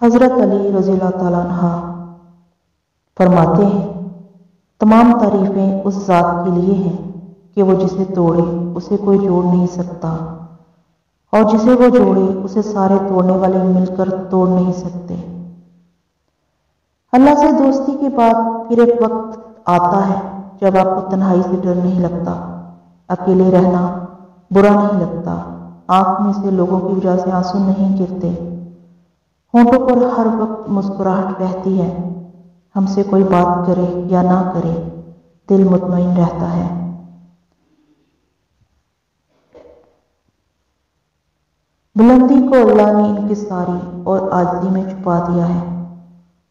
حضرت علی رضی اللہ تعالیٰ عنہ فرماتے ہیں، تمام تعریفیں اس ذات کے لیے ہیں کہ وہ جسے توڑے اسے کوئی جوڑ نہیں سکتا، اور جسے وہ جوڑے اسے سارے توڑنے والے مل کر توڑ نہیں سکتے۔ اللہ سے دوستی کے بعد پھر ایک وقت آتا ہے جب آپ کو تنہائی سے ڈر نہیں لگتا، اکیلے رہنا برا نہیں لگتا، آنکھ میں سے لوگوں کی وجہ سے آنسو نہیں گرتے، ہونٹوں پر ہر وقت مسکراہٹ رہتی ہے، ہم سے کوئی بات کرے یا نہ کرے دل مطمئن رہتا ہے۔ بلندی کو اللہ نے انکساری اور عاجزی میں چھپا دیا ہے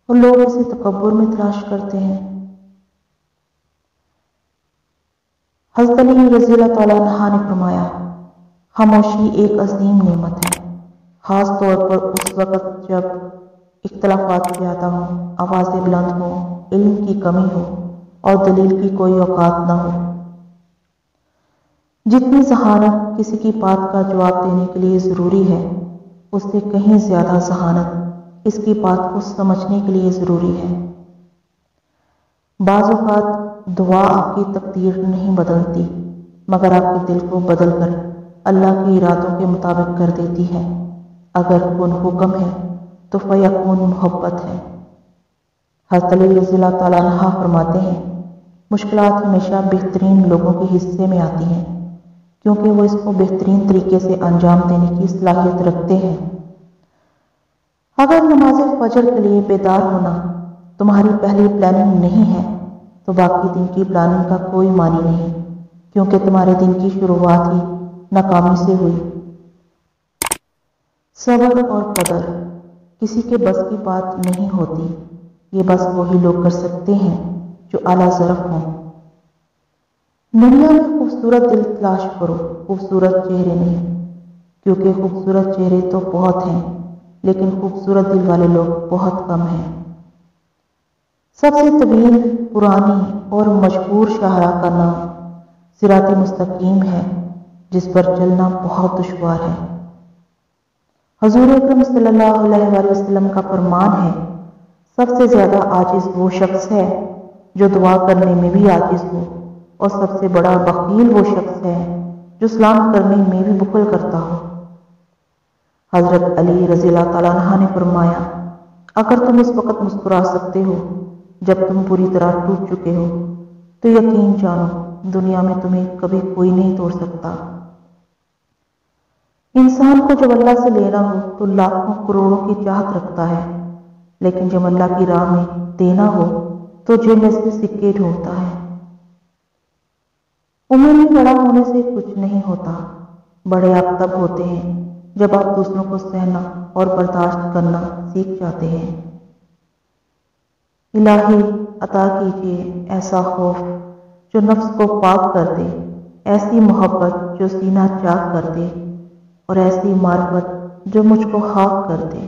اور لوگ اسے تکبر میں تلاش کرتے ہیں۔ حضرت علی رضی اللہ تعالیٰ عنہ نے فرمایا، خاموشی ایک عظیم نعمت ہے، خاص طور پر اس وقت جب اختلافات زیادہ ہوں، آوازیں بلند ہوں، علم کی کمی ہو اور دلیل کی کوئی اوقات نہ ہو۔ جتنی ذہانت کسی کی بات کا جواب دینے کے لیے ضروری ہے، اس سے کہیں زیادہ ذہانت اس کی بات کو سمجھنے کے لیے ضروری ہے۔ بعض اوقات دعا آپ کی تقدیر نہیں بدلتی، مگر آپ کے دل کو بدل کر اللہ کے ارادوں کے مطابق کر دیتی ہے۔ اگر کن حکم ہے تو فیکون محبت ہے۔ حضرت علی رضی اللہ تعالیٰ عنہ فرماتے ہیں، مشکلات ہمیشہ بہترین لوگوں کے حصے میں آتی ہیں، کیونکہ وہ اس کو بہترین طریقے سے انجام دینے کی صلاحیت رکھتے ہیں۔ اگر نماز فجر کے لیے بیدار ہونا تمہاری پہلی پلاننگ نہیں ہے تو باقی دن کی پلاننگ کا کوئی معنی نہیں، کیونکہ تمہارے دن کی شروعات ہی ناکامی سے ہوئی۔ صبر اور قدر کسی کے بس کی بات نہیں ہوتی، یہ بس وہی لوگ کر سکتے ہیں جو اعلیٰ ظرف ہوں۔ دنیا میں خوبصورت دل تلاش کرو، خوبصورت چہرے نہیں، کیونکہ خوبصورت چہرے تو بہت ہیں لیکن خوبصورت دل والے لوگ بہت کم ہیں۔ سب سے طویل، پرانی اور مشہور شاہراہ کا نام صراط مستقیم ہے، جس پر چلنا بہت دشوار ہے۔ حضور اکرم صلی اللہ علیہ وآلہ وسلم کا فرمان ہے، سب سے زیادہ عاجز وہ شخص ہے جو دعا کرنے میں بھی عاجز ہو، اور سب سے بڑا بخیل وہ شخص ہے جو سلام کرنے میں بھی بخل کرتا ہو۔ حضرت علی رضی اللہ تعالیٰ عنہ نے فرمایا، اگر تم اس وقت مسکرا سکتے ہو جب تم پوری طرح ٹوٹ چکے ہو تو یقین جانو دنیا میں تمہیں کبھی کوئی نہیں توڑ سکتا۔ انسان کو جب اللہ سے لینا ہو تو لاکھوں کروڑوں کی چاہت رکھتا ہے، لیکن جب اللہ کی راہ میں دینا ہو تو جیب میں سے سکے ڈھونڈتا ہے۔ عمر میں بڑا ہونے سے کچھ نہیں ہوتا، بڑے آپ تب ہوتے ہیں جب آپ دوسروں کو سہنا اور برداشت کرنا سیکھ جاتے ہیں۔ الہی عطا کیجیے ایسا خوف جو نفس کو پاک کر دے، ایسی محبت جو سینہ چاک کر دے، اور ایسی معرفت جو مجھ کو خاک کر دے۔